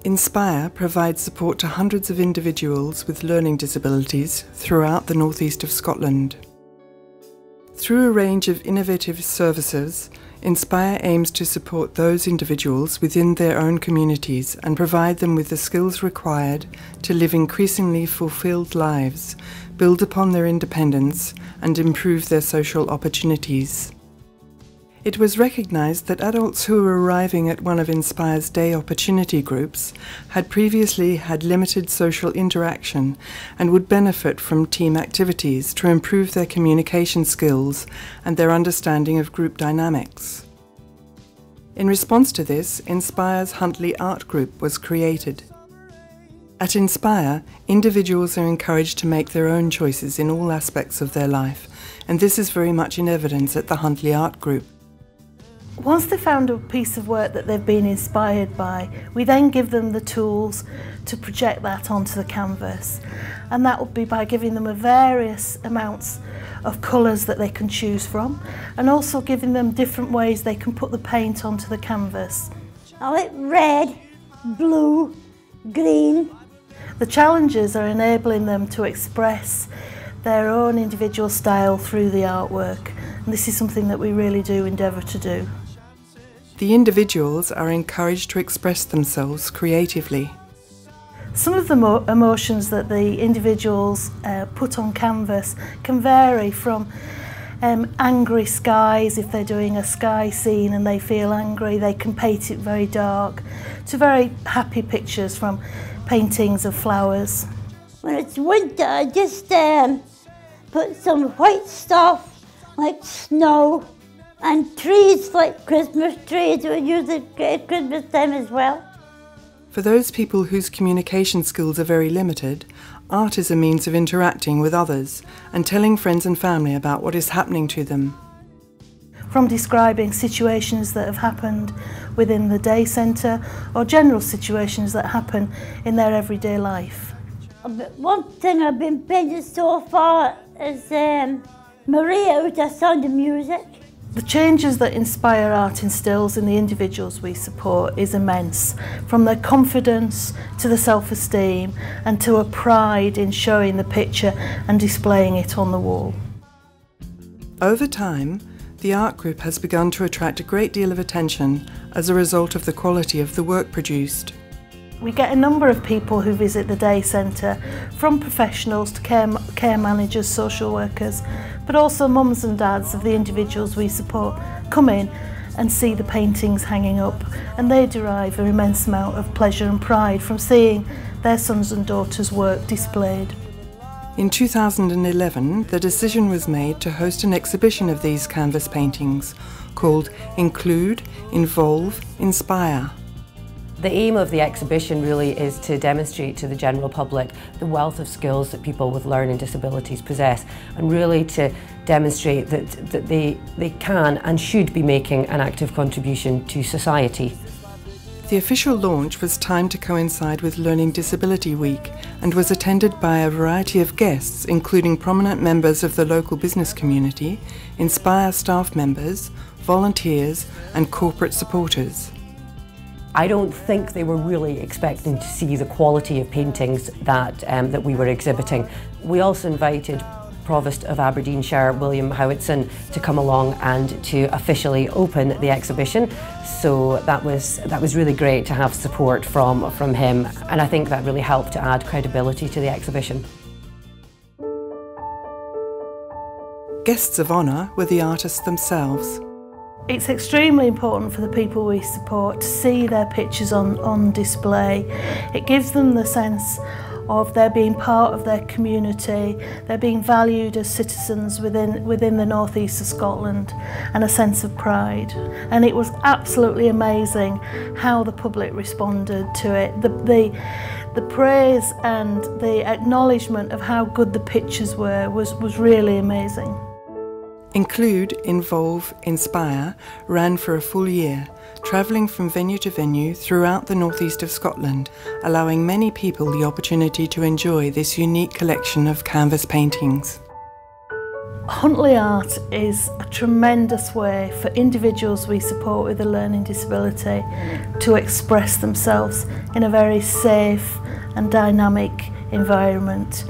Inspire provides support to hundreds of individuals with learning disabilities throughout the northeast of Scotland. Through a range of innovative services, Inspire aims to support those individuals within their own communities and provide them with the skills required to live increasingly fulfilled lives, build upon their independence, and improve their social opportunities. It was recognised that adults who were arriving at one of Inspire's day opportunity groups had previously had limited social interaction and would benefit from team activities to improve their communication skills and their understanding of group dynamics. In response to this, Inspire's Huntly Art Group was created. At Inspire, individuals are encouraged to make their own choices in all aspects of their life, and this is very much in evidence at the Huntly Art Group. Once they've found a piece of work that they've been inspired by, we then give them the tools to project that onto the canvas. And that would be by giving them a various amounts of colours that they can choose from, and also giving them different ways they can put the paint onto the canvas. I like red, blue, green. The challenges are enabling them to express their own individual style through the artwork. And this is something that we really do endeavour to do. The individuals are encouraged to express themselves creatively. Some of the emotions that the individuals put on canvas can vary from angry skies. If they're doing a sky scene and they feel angry, they can paint it very dark, to very happy pictures from paintings of flowers. When it's winter, I just put some white stuff like snow, and trees like Christmas trees. We use it at Christmas time as well. For those people whose communication skills are very limited, art is a means of interacting with others and telling friends and family about what is happening to them. From describing situations that have happened within the day centre or general situations that happen in their everyday life. One thing I've been painting so far is Maria with the Sound of Music. The changes that Inspire Art instills in the individuals we support is immense, from their confidence to the self-esteem and to a pride in showing the picture and displaying it on the wall. Over time, the art group has begun to attract a great deal of attention as a result of the quality of the work produced. We get a number of people who visit the day centre, from professionals to care managers, social workers, but also mums and dads of the individuals we support come in and see the paintings hanging up, and they derive an immense amount of pleasure and pride from seeing their sons and daughters' work displayed. In 2011, the decision was made to host an exhibition of these canvas paintings called Include, Involve, Inspire. The aim of the exhibition really is to demonstrate to the general public the wealth of skills that people with learning disabilities possess, and really to demonstrate that they can and should be making an active contribution to society. The official launch was timed to coincide with Learning Disability Week and was attended by a variety of guests, including prominent members of the local business community, Inspire staff members, volunteers and corporate supporters. I don't think they were really expecting to see the quality of paintings that we were exhibiting. We also invited Provost of Aberdeenshire, William Howitson, to come along and to officially open the exhibition. So that was really great to have support from him, and I think that really helped to add credibility to the exhibition. Guests of honour were the artists themselves. It's extremely important for the people we support to see their pictures on display. It gives them the sense of they're being part of their community, they're being valued as citizens within the northeast of Scotland, and a sense of pride. And it was absolutely amazing how the public responded to it. The praise and the acknowledgement of how good the pictures were was really amazing. Include, Involve, Inspire ran for a full year, travelling from venue to venue throughout the northeast of Scotland, allowing many people the opportunity to enjoy this unique collection of canvas paintings. Huntly Art is a tremendous way for individuals we support with a learning disability to express themselves in a very safe and dynamic environment.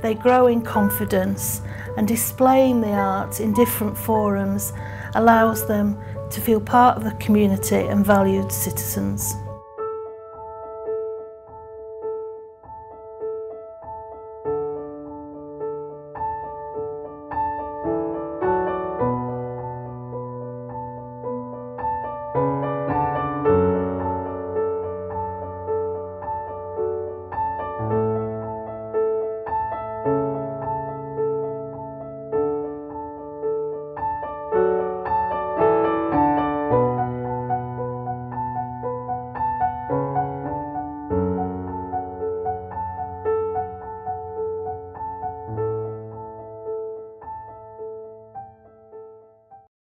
They grow in confidence, and displaying the art in different forums allows them to feel part of the community and valued citizens.